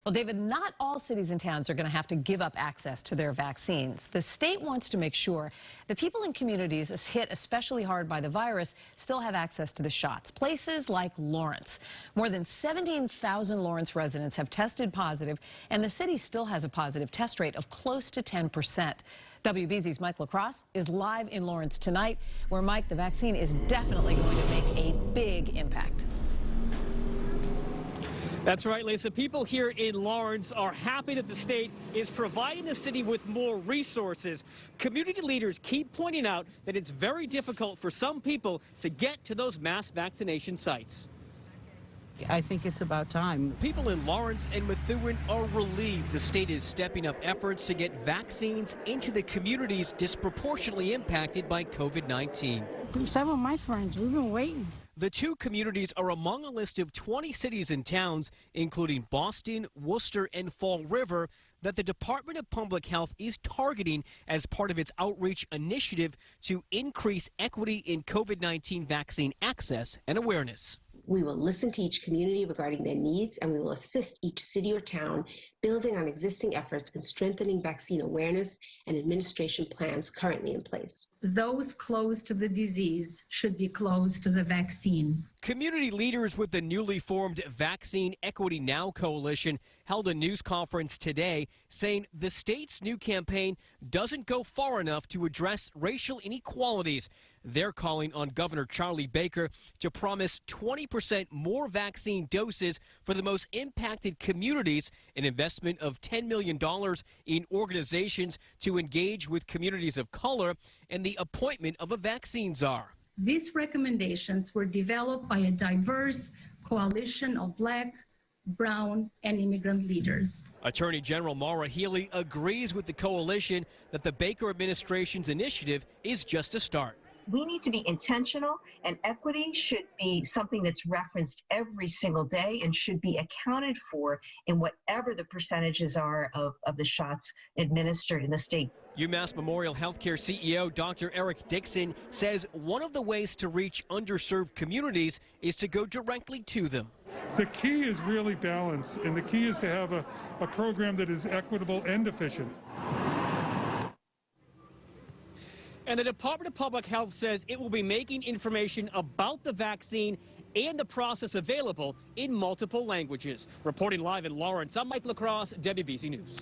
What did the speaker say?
Well, David, not all cities and towns are going to have to give up access to their vaccines. The state wants to make sure that people in communities hit especially hard by the virus still have access to the shots. Places like Lawrence. More than 17,000 Lawrence residents have tested positive, and the city still has a positive test rate of close to 10%. WBZ's Mike LaCrosse is live in Lawrence tonight, where, Mike, the vaccine is definitely going to make a big impact. That's right, Lisa. People here in Lawrence are happy that the state is providing the city with more resources. Community leaders keep pointing out that it's very difficult for some people to get to those mass vaccination sites. I think it's about time. People in Lawrence and Methuen are relieved the state is stepping up efforts to get vaccines into the communities disproportionately impacted by COVID-19. Some of my friends, we've been waiting. The two communities are among a list of 20 cities and towns, including Boston, Worcester, and Fall River, that the Department of Public Health is targeting as part of its outreach initiative to increase equity in COVID-19 vaccine access and awareness. We will listen to each community regarding their needs, and we will assist each city or town building on existing efforts and strengthening vaccine awareness and administration plans currently in place. Those close to the disease should be close to the vaccine. Community leaders with the newly formed Vaccine Equity Now Coalition held a news conference today saying the state's new campaign doesn't go far enough to address racial inequalities. They're calling on Governor Charlie Baker to promise 20% more vaccine doses for the most impacted communities, an investment of $10 million in organizations to engage with communities of color, and the appointment of a vaccine czar. These recommendations were developed by a diverse coalition of Black, brown, and immigrant leaders. Attorney General Maura Healey agrees with the coalition that the Baker administration's initiative is just a start. We need to be intentional, and equity should be something that's referenced every single day and should be accounted for in whatever the percentages are of the shots administered in the state. UMass Memorial Healthcare CEO Dr. Eric Dixon says one of the ways to reach underserved communities is to go directly to them. The key is really balance, and the key is to have a program that is equitable and efficient. And the Department of Public Health says it will be making information about the vaccine and the process available in multiple languages. Reporting live in Lawrence, I'm Mike LaCrosse, WBZ News.